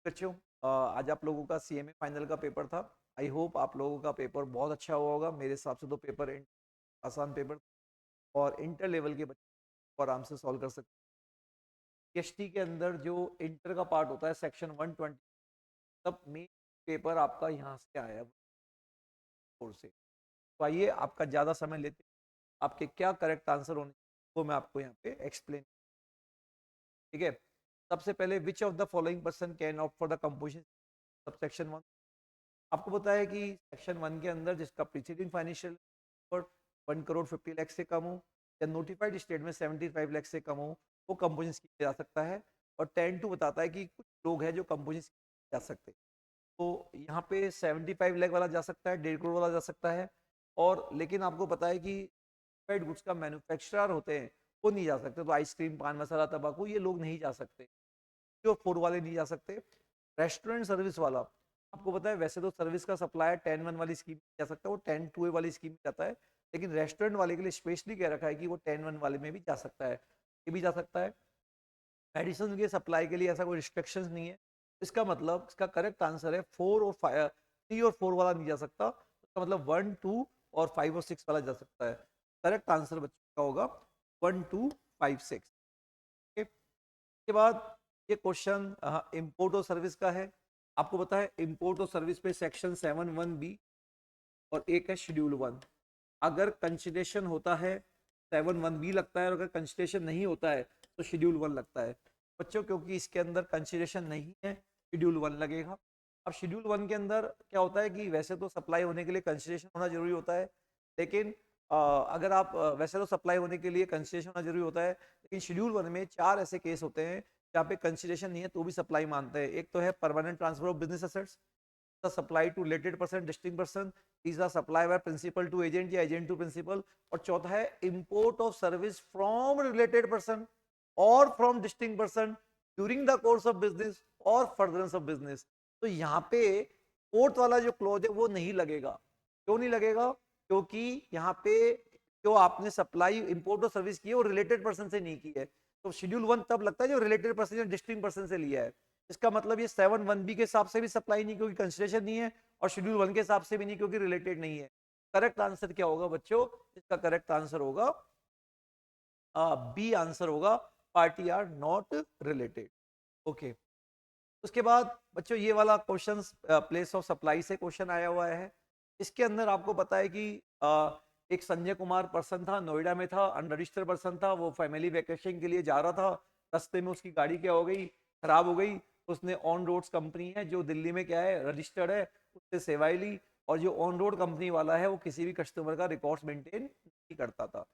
बच्चों आज आप लोगों का सीएमए फाइनल का पेपर था। आई होप आप लोगों का पेपर बहुत अच्छा हुआ होगा। मेरे हिसाब से तो पेपर आसान पेपर और इंटर लेवल के बच्चे को आराम से सॉल्व कर सकते हैं। एसटी के अंदर जो इंटर का पार्ट होता है सेक्शन 120, तब मेन पेपर आपका यहाँ से आया है, फोर से। तो आइए आपका ज़्यादा समय लेते आपके क्या करेक्ट आंसर होने वो मैं आपको यहाँ पे एक्सप्लेन। ठीक है, सबसे पहले which of the following person can opt for the composition subsection 1। आपको पता है कि सेक्शन 1 के अंदर जिसका प्रीसीडिंग फाइनेंशियल 1 करोड़ 50 लाख से कम हो या नोटिफाइड स्टेट में 75 लाख से कम हो, वो कंपोजिशन स्कीम में जा सकता है। और 10(2) बताता है कि कुछ लोग हैं जो कंपोजिशन स्कीम में जा सकते हैं। तो यहाँ पे 75 लाख वाला जा सकता है, 1.5 करोड़ वाला जा सकता है। और लेकिन आपको पता है कि गुड्स का मैन्युफैक्चरर होते हैं वो नहीं जा सकते। तो आइसक्रीम, पान मसाला, तंबाकू, ये लोग नहीं जा सकते। जो फूड वाले नहीं जा सकते। रेस्टोरेंट सर्विस वाला, आपको पता है वैसे तो सर्विस का सप्लायर 10(1) वाली स्कीम में जा सकता है, वो 10(2) वाली स्कीम में जाता है। लेकिन रेस्टोरेंट वाले के लिए स्पेशली कह रखा है कि वो 10(1) वाले में भी जा सकता है, ये भी जा सकता है। मेडिसिन के सप्लाई के लिए ऐसा कोई रिस्ट्रिक्शंस नहीं है। इसका मतलब इसका करेक्ट आंसर है 4 और 5, 3 और 4 वाला नहीं जा सकता। इसका मतलब 1, 2 और 5 और 6 वाला जा सकता है। करेक्ट आंसर बच्चों का होगा 1, 2, 5, 6। के बाद ये क्वेश्चन इंपोर्ट और सर्विस का है। आपको पता है इंपोर्ट और सर्विस पे सेक्शन 7(1)(b) और एक है शेड्यूल 1। अगर कंसिडरेशन होता है 7(1)(b) लगता है, और अगर कंसिडरेशन नहीं होता है तो शेड्यूल 1 लगता है बच्चों। क्योंकि इसके अंदर कंसिडरेशन नहीं है, शेड्यूल 1 लगेगा। अब शेड्यूल 1 के अंदर क्या होता है कि वैसे तो सप्लाई होने के लिए कंसिडरेशन होना जरूरी होता है। लेकिन अगर आप वैसे तो सप्लाई होने के लिए कंसिडरेशन होना जरूरी होता है, लेकिन शेड्यूल 1 में 4 ऐसे केस होते हैं जहाँ पे कंसिडरेशन नहीं है तो भी सप्लाई मानते हैं। एक तो है permanent transfer of business assets, supply to related person, distinct person. तीसरा supply by principal to agent या एजेंट टू प्रिंसिपल। और चौथा है import of service from related person और from distinct person during the course of business और furtherance of business. तो यहाँ पे फोर्थ वाला जो क्लोज है वो नहीं लगेगा। क्यों नहीं लगेगा? क्योंकि यहाँ पे जो आपने सप्लाई इंपोर्ट और सर्विस की है वो रिलेटेड पर्सन से नहीं की है। तो शेड्यूल 1 तब लगता है जो रिलेटेड पर्सन या डिस्टिंक्ट पर्सन से लिया है। इसका मतलब ये 7(1)(b) के हिसाब से भी सप्लाई नहीं क्योंकि कंसिडरेशन नहीं है, और शेड्यूल 1 के हिसाब से भी नहीं क्योंकि रिलेटेड नहीं है। करेक्ट आंसर क्या होगा बच्चों? इसका करेक्ट आंसर होगा बी आंसर होगा, party are not related. Okay, उसके बाद बच्चों ये वाला क्वेश्चन प्लेस ऑफ सप्लाई से क्वेश्चन आया हुआ है। इसके अंदर आपको पता है कि एक संजय कुमार पर्सन था, नोएडा में था, अनरजिस्टर्ड पर्सन था। वो फैमिली वेकेशन के लिए जा रहा था, रास्ते में उसकी गाड़ी क्या हो गई, खराब हो गई। उसने ऑन रोड्स कंपनी है जो दिल्ली में क्या है रजिस्टर्ड है, उससे सेवाएं ली। और जो ऑन रोड कंपनी वाला है वो किसी भी कस्टमर का रिकॉर्ड्स मेंटेन नहीं करता था।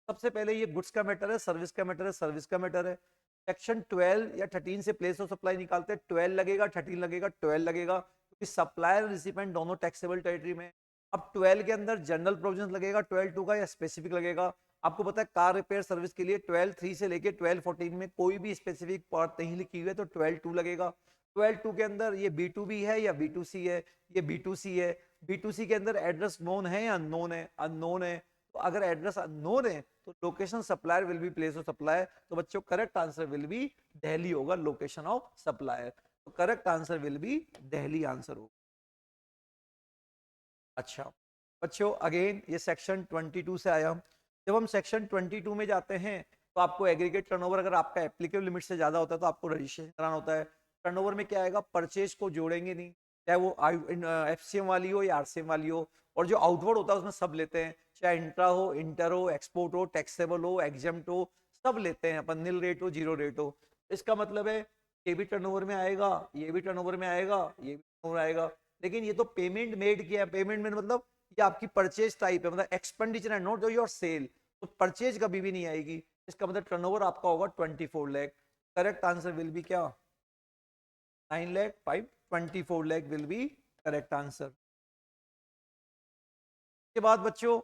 सबसे पहले ये गुड्स का मैटर है, सर्विस का मैटर है, सर्विस का मैटर है। सेक्शन 12 या 13 से प्लेस ऑफ सप्लाई निकालते हैं, 12 लगेगा, 13 लगेगा, 12 लगेगा, क्योंकि सप्लायर और रिसिपेंट दोनों टैक्सेबल टेरिटरी में। अब 12 के अंदर जनरल प्रोविजन लगेगा 12(2) का, या स्पेसिफिक लगेगा। आपको पता है कार रिपेयर सर्विस के लिए 12(3) से लेके 12(14) में कोई भी स्पेसिफिक पार्ट नहीं लिखी हुई है, तो 12(2) लगेगा। 12(2) के अंदर ये B2B है या B2C है? ये B2C है। B2C के अंदर एड्रेस नोन है या अननोन है? अननोन है। तो अगर एड्रेस अननोन है तो location supplier will be place of supplier. तो बच्चों correct answer will be Delhi होगा, लोकेशन ऑफ सप्लायर। तो correct answer will be Delhi answer होगा। अच्छा बच्चों, अगेन ये सेक्शन 22 से आया। जब हम सेक्शन 22 में जाते हैं तो आपको एग्रीगेट टर्नओवर, अगर आपका एप्लीकेबल लिमिट से ज्यादा होता है तो आपको रजिस्ट्रेशन कराना होता है। टर्नओवर में क्या आएगा, परचेज को जोड़ेंगे नहीं, चाहे वो FCM वाली हो या RCM वाली हो। और जो आउटवर्ड होता है उसमें सब लेते हैं, चाहे इंट्रा हो, इंटर हो, एक्सपोर्ट हो, टैक्सेबल हो, एग्जेम्प्ट हो, सब लेते हैं अपन, नील रेट हो, जीरो रेट हो। इसका मतलब है ये भी टर्नओवर में आएगा, ये भी टर्नओवर में आएगा, ये भी टर्नओवर आएगा। लेकिन ये तो पेमेंट मेड किया है, पेमेंट मेड मतलब ये आपकी परचेज टाइप है, मतलब एक्सपेंडिचर है, नॉट योर सेल। तो परचेज कभी भी नहीं आएगी। इसका मतलब टर्नओवर आपका होगा 24 lakh. Correct answer will be क्या? 9 lakh 5, 24 lakh will be correct answer. के बाद बच्चों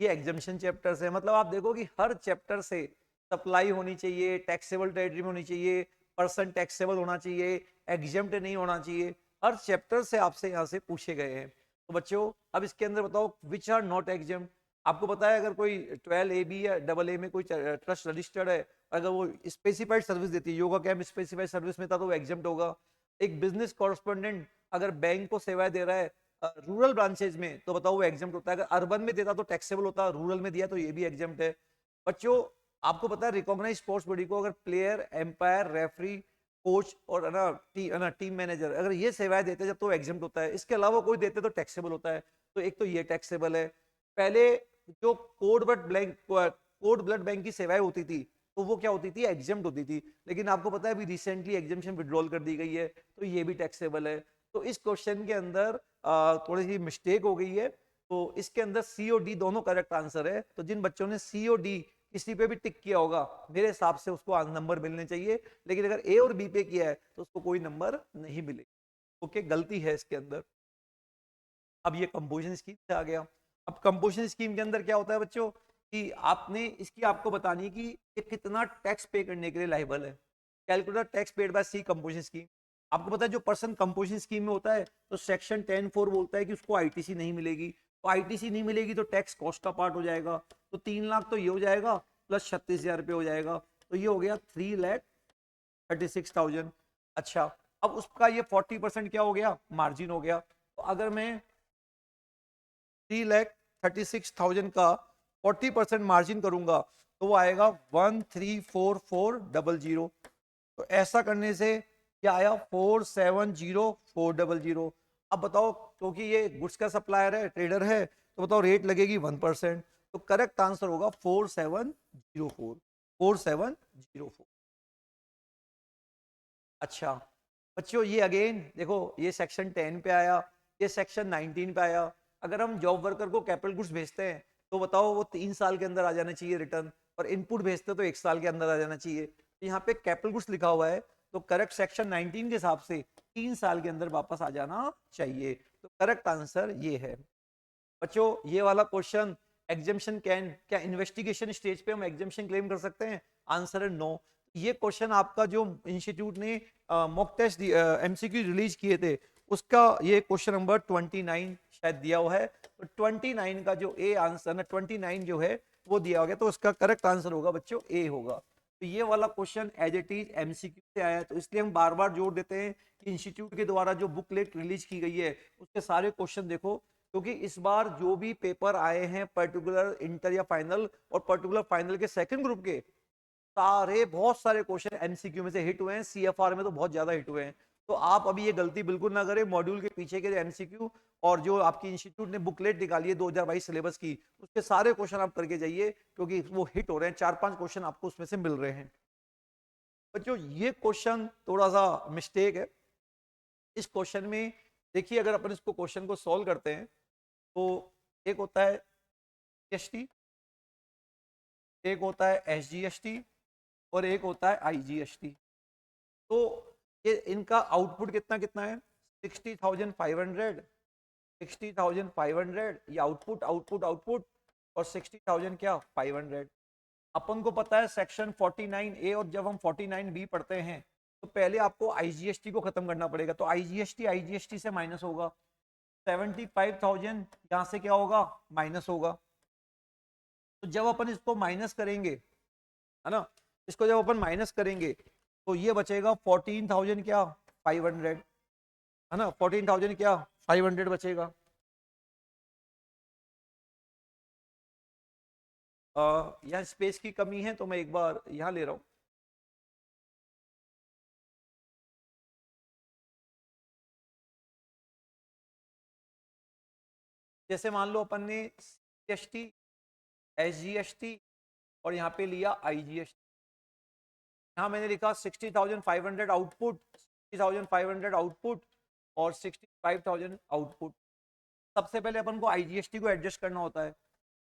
ये एग्जामिशन चैप्टर्स है, मतलब आप देखो कि हर चैप्टर से सप्लाई होनी चाहिए, टैक्सेबल टेरिटरी में होनी चाहिए, पर्सन टैक्सेबल होना चाहिए, एग्जेम्प्ट नहीं होना चाहिए। हर चैप्टर से आपसे यहाँ से पूछे गए हैं। तो बच्चों अब इसके अंदर बताओ विच आर नॉट एग्जेम्प्ट। आपको पता है अगर कोई 12AB या AA में कोई ट्रस्ट रजिस्टर्ड है, अगर वो स्पेसिफाइड सर्विस देती है, योगा कैंप स्पेसिफाइड सर्विस में था तो वो एग्जेम्प्ट होगा। एक बिजनेस कॉरेस्पोंडेंट अगर बैंक को सेवाएं दे रहा है रूरल ब्रांचेज में, तो बताओ वो एग्जाम होता है। अगर अर्बन में देता तो टैक्सेबल होता, रूरल में दिया तो ये भी एग्जाम है। बच्चों आपको पता है रिकॉग्नाइज स्पोर्ट्स बॉडी को अगर प्लेयर, एम्पायर, रेफरी, कोच और है ना टीम मैनेजर अगर ये सेवाएं देते जब तो एग्जाम होता है। इसके अलावा कोई देते तो टैक्सेबल होता है। तो एक तो ये टैक्सेबल है। पहले जो कोड ब्लड बैंक की सेवाएं होती थी तो वो क्या होती थी, एग्जाम होती थी। लेकिन आपको पता है अभी रिसेंटली एग्जामेशन विड्रॉल कर दी गई है, तो ये भी टैक्सेबल है। तो इस क्वेश्चन के अंदर थोड़ी सी मिस्टेक हो गई है। तो इसके अंदर सी और डी दोनों करेक्ट आंसर है। तो जिन बच्चों ने सी और डी किसी पे भी टिक किया होगा मेरे हिसाब से उसको नंबर मिलने चाहिए। लेकिन अगर ए और बी पे किया है तो उसको कोई नंबर नहीं मिलेगा। ओके, गलती है इसके अंदर। अब ये कंपोजिशन स्कीम से आ गया। अब कंपोजिशन स्कीम के अंदर क्या होता है बच्चों कि आपने इसकी आपको बतानी है कि ये कितना टैक्स पे करने के लिए लायबल है। Calculate tax paid by C composition scheme. आपको पता है जो पर्सन कंपोजिशन स्कीम में होता है तो सेक्शन 10(4) बोलता है कि उसको आईटीसी नहीं मिलेगी। तो आईटीसी नहीं मिलेगी तो टैक्स कॉस्ट का पार्ट हो जाएगा। तो 3 लाख तो ये हो जाएगा प्लस 36,000 रुपये हो जाएगा। तो ये हो गया 3,36,000। अच्छा, अब उसका ये 40% क्या हो गया, मार्जिन हो गया। तो अगर मैं 3,36,000 का 40% मार्जिन करूंगा तो वो आएगा 1,344,000। तो ऐसा करने से क्या आया, 4,70,400। अब बताओ क्योंकि ये गुड्स का सप्लायर है, ट्रेडर है, तो बताओ रेट लगेगी 1%। तो करेक्ट आंसर होगा 4,704। 4,704। अच्छा बच्चों ये अगेन देखो, ये सेक्शन 10 पे आया, ये सेक्शन 19 पे आया। अगर हम जॉब वर्कर को कैपिटल गुड्स भेजते हैं तो बताओ वो 3 साल के अंदर आ जाना चाहिए रिटर्न, और इनपुट भेजते तो 1 साल के अंदर आ जाना चाहिए। तो यहाँ पे कैपिटल गुड्स लिखा हुआ है तो करेक्ट सेक्शन 19 के हिसाब से 3 साल के अंदर वापस आ जाना चाहिए। तो करेक्ट आंसर ये है। बच्चों ये वाला क्वेश्चन एग्जामिशन कैन, क्या इन्वेस्टिगेशन स्टेज पे हम एग्जामिशन क्लेम कर सकते हैं? आंसर है नो। ये क्वेश्चन आपका जो इंस्टीट्यूट ने मॉक टेस्ट एमसीक्यू रिलीज किए थे उसका ये क्वेश्चन नंबर 29 शायद दिया हुआ है। तो 29 का जो ए आंसर ना 29 जो है वो दिया गया, तो उसका करेक्ट आंसर होगा बच्चों ए होगा। तो ये वाला question as it is MCQ से आया है, तो इसलिए हम बार बार जोड़ देते हैं कि इंस्टीट्यूट के द्वारा जो बुकलेट रिलीज की गई है उसके सारे क्वेश्चन देखो, क्योंकि इस बार जो भी पेपर आए हैं पर्टिकुलर इंटर या फाइनल और पर्टिकुलर फाइनल के सेकंड ग्रुप के सारे बहुत सारे क्वेश्चन एमसीक्यू में से हिट हुए हैं, सीएफआर में तो बहुत ज्यादा हिट हुए हैं। तो आप अभी ये गलती बिल्कुल ना करें, मॉड्यूल के पीछे के एमसीक्यू और जो आपकी इंस्टीट्यूट ने बुकलेट निकाली है 2022 सिलेबस की उसके सारे क्वेश्चन आप करके जाइए, क्योंकि वो हिट हो रहे हैं। 4-5 क्वेश्चन आपको उसमें से मिल रहे हैं। बच्चों ये क्वेश्चन थोड़ा सा मिस्टेक है इस क्वेश्चन में। देखिए अगर अपन इसको क्वेश्चन को सॉल्व करते हैं तो एक होता है जीएसटी, एक होता है एसजीएसटी और एक होता है आईजीएसटी। तो ये इनका आउटपुट कितना कितना है, 60,500, 60,500 ये आउटपुट आउटपुट आउटपुट और 60,000 क्या 500। अपन को पता है सेक्शन 49A और जब हम 49B पढ़ते हैं तो पहले आपको आईजीएसटी को खत्म करना पड़ेगा। तो आईजीएसटी आईजीएसटी से माइनस होगा, 75,000 यहां से क्या होगा माइनस होगा। तो जब अपन इसको माइनस करेंगे है ना, इसको जब अपन माइनस करेंगे तो ये बचेगा 14,000 क्या 500 है ना, 14,000 क्या 500 बचेगा। यहाँ स्पेस की कमी है तो मैं एक बार यहाँ ले रहा हूँ। जैसे मान लो अपन ने सीजीएसटी, एसजीएसटी और यहाँ पे लिया आईजीएसटी। यहाँ मैंने लिखा 60,500 आउटपुट, 60,500 आउटपुट और 65,000 आउटपुट। सबसे पहले अपन को आईजीएसटी को एडजस्ट करना होता है।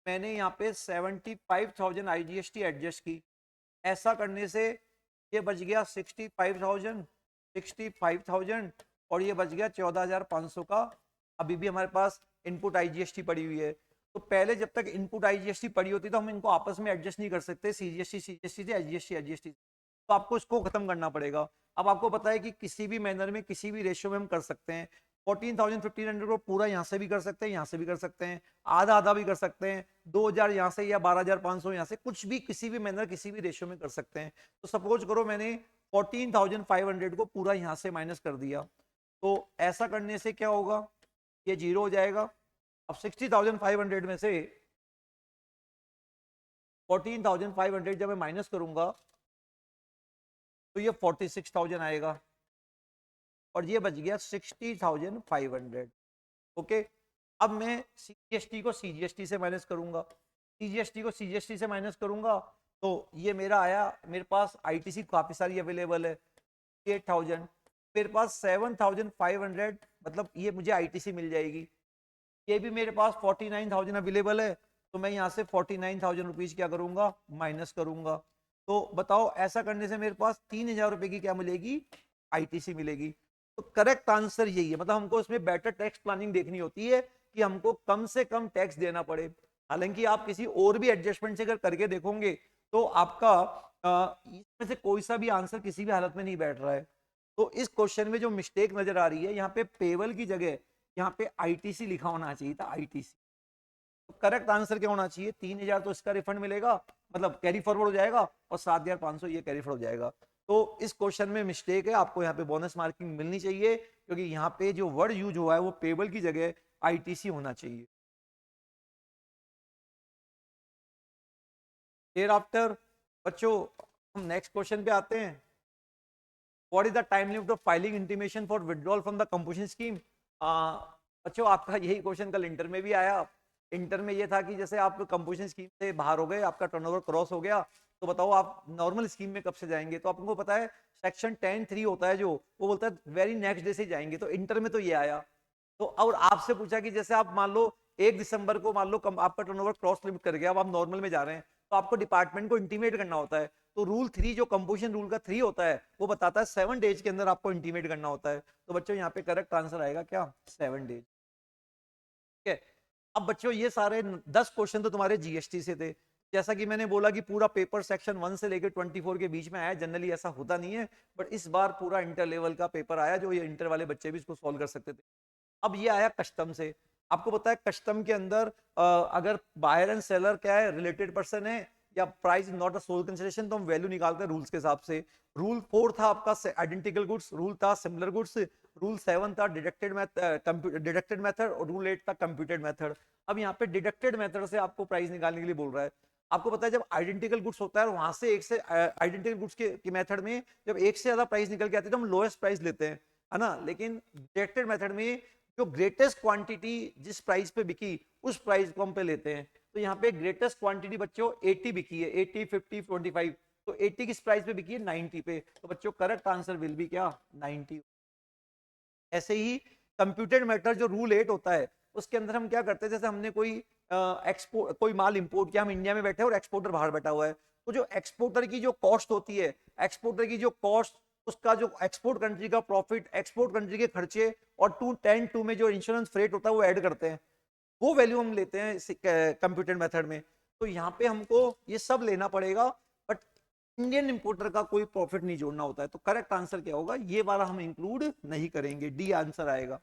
मैंने यहाँ पे 75,000 आईजीएसटी एडजस्ट की। ऐसा करने से ये बच गया 65,000, 65,000 और ये बच गया 14,500 का। अभी भी हमारे पास इनपुट आईजीएसटी पड़ी हुई है। तो पहले जब तक इनपुट आईजीएसटी पड़ी होती तो हम इनको आपस में एडजस्ट नहीं कर सकते, सीजीएसटी सीजीएसटी से एसजीएसटी एसजीएसटी। तो आपको इसको खत्म करना पड़ेगा। अब आपको पता है कि किसी भी मैनर में किसी भी रेशियो में हम कर सकते हैं। 14,000 1500 को पूरा यहाँ से भी कर सकते हैं, यहाँ से भी कर सकते हैं, आधा आधा भी कर सकते हैं, 2,000 यहाँ से या 12,500 यहाँ से, कुछ भी किसी भी मैनर किसी भी रेशियो में कर सकते हैं। तो सपोज करो मैंने 14,500 को पूरा यहां से माइनस कर दिया, तो ऐसा करने से क्या होगा, ये 0 हो जाएगा। अब 60,500 में से 14,500 जब मैं माइनस करूंगा तो ये 46,000 आएगा, और ये बच गया 60,500। ओके, अब मैं सीजीएसटी को सीजीएसटी से माइनस करूंगा, सीजीएसटी को सीजीएसटी से माइनस करूंगा तो ये मेरा आया, मेरे पास आईटीसी काफी सारी अवेलेबल है 8,000, मेरे पास 7,500, मतलब ये मुझे आईटीसी मिल जाएगी। ये भी मेरे पास 49,000 अवेलेबल है, तो मैं यहाँ से 49,000 रुपीज क्या करूंगा, माइनस करूंगा। तो बताओ ऐसा करने से मेरे पास 3,000 रुपए की क्या मिलेगी, आईटीसी मिलेगी। तो करेक्ट आंसर यही है, मतलब हमको इसमें बेटर टैक्स प्लानिंग देखनी होती है कि हमको कम से कम टैक्स देना पड़े। हालांकि आप किसी और भी एडजस्टमेंट से अगर करके देखोगे तो आपका इसमें से कोई सा भी आंसर किसी भी हालत में नहीं बैठ रहा है। तो इस क्वेश्चन में जो मिस्टेक नजर आ रही है, यहाँ पे पेबल की जगह यहाँ पे आईटीसी लिखा होना चाहिए था, आईटीसी। तो करेक्ट आंसर क्या होना चाहिए, 3,000 तो इसका रिफंड मिलेगा, मतलब कैरी फॉरवर्ड हो जाएगा, और 7,500 ये कैरी फॉरवर्ड हो जाएगा। तो इस क्वेश्चन में मिस्टेक है, आपको यहाँ पे बोनस मार्किंग मिलनी चाहिए, क्योंकि यहाँ पे जो वर्ड यूज हुआ है वो पेबल की जगह आईटीसी होना चाहिए। देर आफ्टर बच्चों हम नेक्स्ट क्वेश्चन पे आते हैं। What is the time limit of filing intimation for withdrawal from the composition scheme. बच्चों आपका यही क्वेश्चन कल इंटर में भी आया। इंटर में ये था कि जैसे आप कंपोजिशन स्कीम से बाहर हो गए, आपका टर्नओवर क्रॉस हो गया, तो बताओ आप नॉर्मल स्कीम में कब से जाएंगे। तो आपको पता है सेक्शन 10(3) होता है जो, वो बोलता है वेरी नेक्स्ट डे से जाएंगे। तो इंटर में तो ये आया। तो और आपसे पूछा कि जैसे आप मान लो 1 दिसंबर को मान लो आपका टर्नओवर क्रॉस लिमिट कर गया, अब आप नॉर्मल में जा रहे हैं, तो आपको डिपार्टमेंट को इंटीमेट करना होता है। तो रूल 3 जो कंपोजिशन रूल का 3 होता है वो बताता है 7 डेज के अंदर आपको इंटीमेट करना होता है। तो बच्चों यहाँ पे करेक्ट आंसर आएगा क्या, 7 डेज। ठीक है, अब बच्चों ये सारे 10 क्वेश्चन तो तुम्हारे जीएसटी से थे। जैसा कि मैंने बोला कि पूरा पेपर सेक्शन 1 से लेकर 24 के बीच में आया, जनरली ऐसा होता नहीं है, बट इस बार पूरा इंटर लेवल का पेपर आया जो ये इंटर वाले बच्चे भी इसको सॉल्व कर सकते थे। अब ये आया कस्टम से। आपको पता है कस्टम के अंदर अगर बायर एंड सेलर क्या है, रिलेटेड पर्सन है, या price not a sole consideration, तो हम वैल्यू निकालते हैं रूल्स के हिसाब से। रूल 4 था आपका आइडेंटिकल गुड्स, रूल था सिमिलर गुड्स, रूल 7 था डिडक्टेड मेथड, और रूल 8 था कंप्यूटेड मेथड। अब यहाँ पे डिडक्टेड मेथड से आपको प्राइस निकालने के लिए बोल रहा है। आपको पता है जब आइडेंटिकल गुड्स होता है वहां से एक से आइडेंटिकल गुड्स के मेथड में जब एक से ज्यादा प्राइस निकल के आती है तो हम लोएस्ट प्राइस लेते हैं, है ना। लेकिन डिडक्टेड मेथड में जो ग्रेटेस्ट क्वांटिटी जिस प्राइस पे बिकी उस प्राइस को हम पे लेते हैं। तो यहाँ पे ग्रेटेस्ट क्वांटिटी बच्चों 80 बिकी है, 80, 50, 25। तो 80 किस प्राइस पे बिकी है, 90 पे। तो बच्चों करेक्ट आंसर विल बी क्या, 90। ऐसे ही कंप्यूटेड मेथड जो रूल 8 होता है उसके अंदर हम क्या करते हैं, जैसे हमने कोई एक्सपोर्ट कोई माल इंपोर्ट किया, हम इंडिया में बैठे हैं और एक्सपोर्टर बाहर बैठा हुआ है, तो जो एक्सपोर्टर की जो कॉस्ट होती है, एक्सपोर्टर की जो कॉस्ट, उसका जो एक्सपोर्ट कंट्री का प्रॉफिट, एक्सपोर्ट कंट्री के खर्चे, और 210(2) में जो इंश्योरेंस फ्रेट होता है वो ऐड करते हैं, वो वैल्यू हम लेते हैं कंप्यूटर मेथड में। तो यहाँ पे हमको ये सब लेना पड़ेगा, बट इंडियन इंपोर्टर का कोई प्रॉफिट नहीं जोड़ना होता है। तो करेक्ट आंसर क्या होगा, ये वाला हम इंक्लूड नहीं करेंगे, डी आंसर आएगा।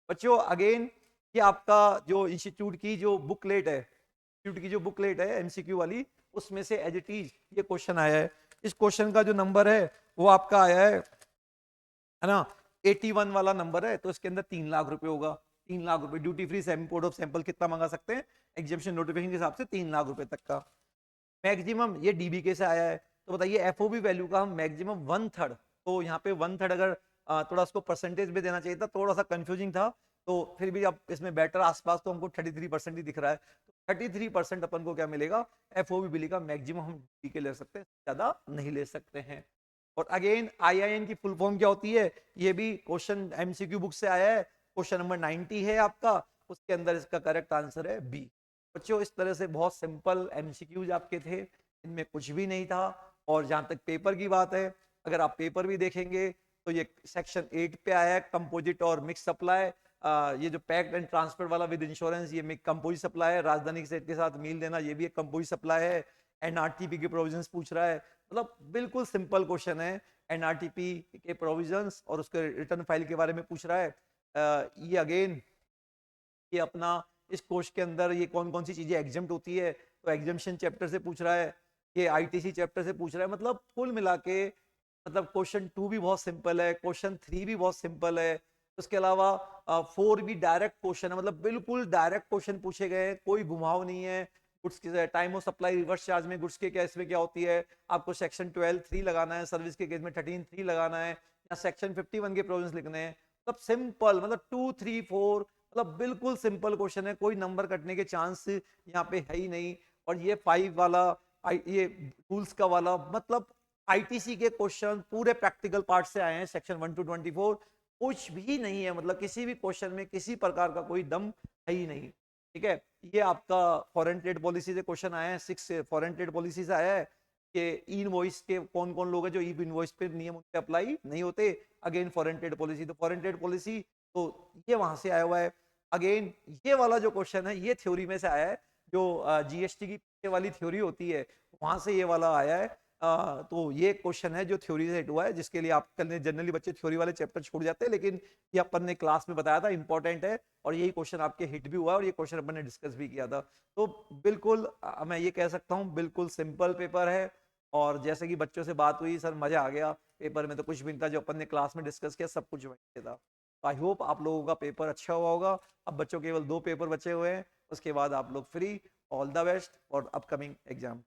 बच्चों अगेन ये आपका जो इंस्टीट्यूट की जो बुकलेट है, इंस्टीट्यूट की जो बुकलेट है एमसीक्यू वाली, उसमें से एज इट इज ये क्वेश्चन आया है। इस क्वेश्चन का जो नंबर है वो आपका आया है ना, 81 वाला नंबर है। तो इसके अंदर 3 लाख रुपए होगा, 3 लाख रुपए duty free import of sample कितना मंगा सकते हैं, एग्जामिनेशन नोटिफिकेशन के हिसाब से 3 लाख रुपए तक का मैक्सिमम। ये डीबीके से आया है। तो बताइए एफओबी वैल्यू का हम मैक्सिमम 1/3, तो यहाँ पे 1/3 अगर थोड़ा उसको परसेंटेज में देना चाहिए था, थोड़ा सा कंफ्यूजिंग था, तो फिर भी अब इसमें बेटर आसपास तो हमको 33% ही दिख रहा है। तो 33% अपन को क्या मिलेगा, एफओबी बिली का मैक्सिमम हम डीबीके ले सकते हैं, ज्यादा नहीं ले सकते हैं। और अगेन आईआईएन की फुल फॉर्म क्या होती है, ये भी क्वेश्चन एमसीक्यू बुक से आया है, क्वेश्चन नंबर 90 है आपका, उसके अंदर इसका करेक्ट आंसर है बी। बच्चों इस तरह से बहुत सिंपल एमसीक्यूज आपके थे, इनमें कुछ भी नहीं था। और जहां तक पेपर की बात है, अगर आप पेपर भी देखेंगे तो ये सेक्शन 8 पे आया है, कंपोजिट और मिक्स सप्लाई। ये जो पैक्ड एंड ट्रांसफर वाला विद इंश्योरेंस, ये कंपोजिट सप्लाई है। राजधानी सेट के साथ मील देना, ये भी एक कंपोजिट सप्लाई है। एनआरटीपी के प्रोविजंस पूछ रहा है, मतलब बिल्कुल सिंपल क्वेश्चन है। एनआरटीपी के प्रोविजंस और उसके रिटर्न फाइल के बारे में पूछ रहा है। ये अगेन ये अपना इस कोर्स के अंदर ये कौन कौन सी चीजें एग्जाम्प्ट होती है, तो एग्जाम्पशन चैप्टर से पूछ रहा है, ये आईटीसी चैप्टर से पूछ रहा है। मतलब कुल मिला के मतलब क्वेश्चन 2 भी बहुत सिंपल है, क्वेश्चन 3 भी बहुत सिंपल है। उसके अलावा 4 भी डायरेक्ट क्वेश्चन है, मतलब बिल्कुल डायरेक्ट क्वेश्चन पूछे गए हैं, कोई घुमाव नहीं है। गुड्स की time of supply reverse charge में गुड्स के केस में क्या होती है, आपको सेक्शन 12(3) लगाना है, सर्विस के केस में 13(3) लगाना है, या सेक्शन 51 के प्रोविजंस लिखने हैं। मतलब सिंपल, मतलब 2, 3, 4, मतलब बिल्कुल सिंपल क्वेश्चन है, कोई नंबर कटने के चांस यहाँ पे है ही नहीं। और ये 5 वाला ये टूल्स का वाला, मतलब आईटीसी के क्वेश्चन पूरे प्रैक्टिकल पार्ट से आए हैं, सेक्शन 1 to 24, कुछ भी नहीं है, मतलब किसी भी क्वेश्चन में किसी प्रकार का कोई दम है ही नहीं। ठीक है, ये आपका फॉरेन ट्रेड पॉलिसी से क्वेश्चन आया है, 6 फॉरेन ट्रेड पॉलिसी से आया है कि ई इनवॉइस के कौन कौन लोग हैं जो ई इनवॉइस पे नियम उनके अप्लाई नहीं होते। अगेन फॉरेन ट्रेड पॉलिसी, तो फॉरेन ट्रेड पॉलिसी तो ये वहां से आया हुआ है। अगेन ये वाला जो क्वेश्चन है ये थ्योरी में से आया है, जो जीएसटी की पीछे वाली थ्योरी होती है वहां से ये वाला आया है। तो ये क्वेश्चन है जो थ्योरी से हिट हुआ है, जिसके लिए आप जनरली बच्चे थ्योरी वाले चैप्टर छोड़ जाते हैं, लेकिन ये अपन ने क्लास में बताया था, इंपॉर्टेंट है, और यही क्वेश्चन आपके हिट भी हुआ है और ये क्वेश्चन अपन ने डिस्कस भी किया था। तो बिल्कुल मैं ये कह सकता हूँ बिल्कुल सिंपल पेपर है। और जैसे कि बच्चों से बात हुई, सर मजा आ गया पेपर में, तो कुछ भी नहीं था, जो अपन ने क्लास में डिस्कस किया सब कुछ वही था। आई होप आप लोगों का पेपर अच्छा हुआ होगा। अब बच्चों केवल 2 पेपर बचे हुए हैं, उसके बाद आप लोग free. All the best for upcoming exam.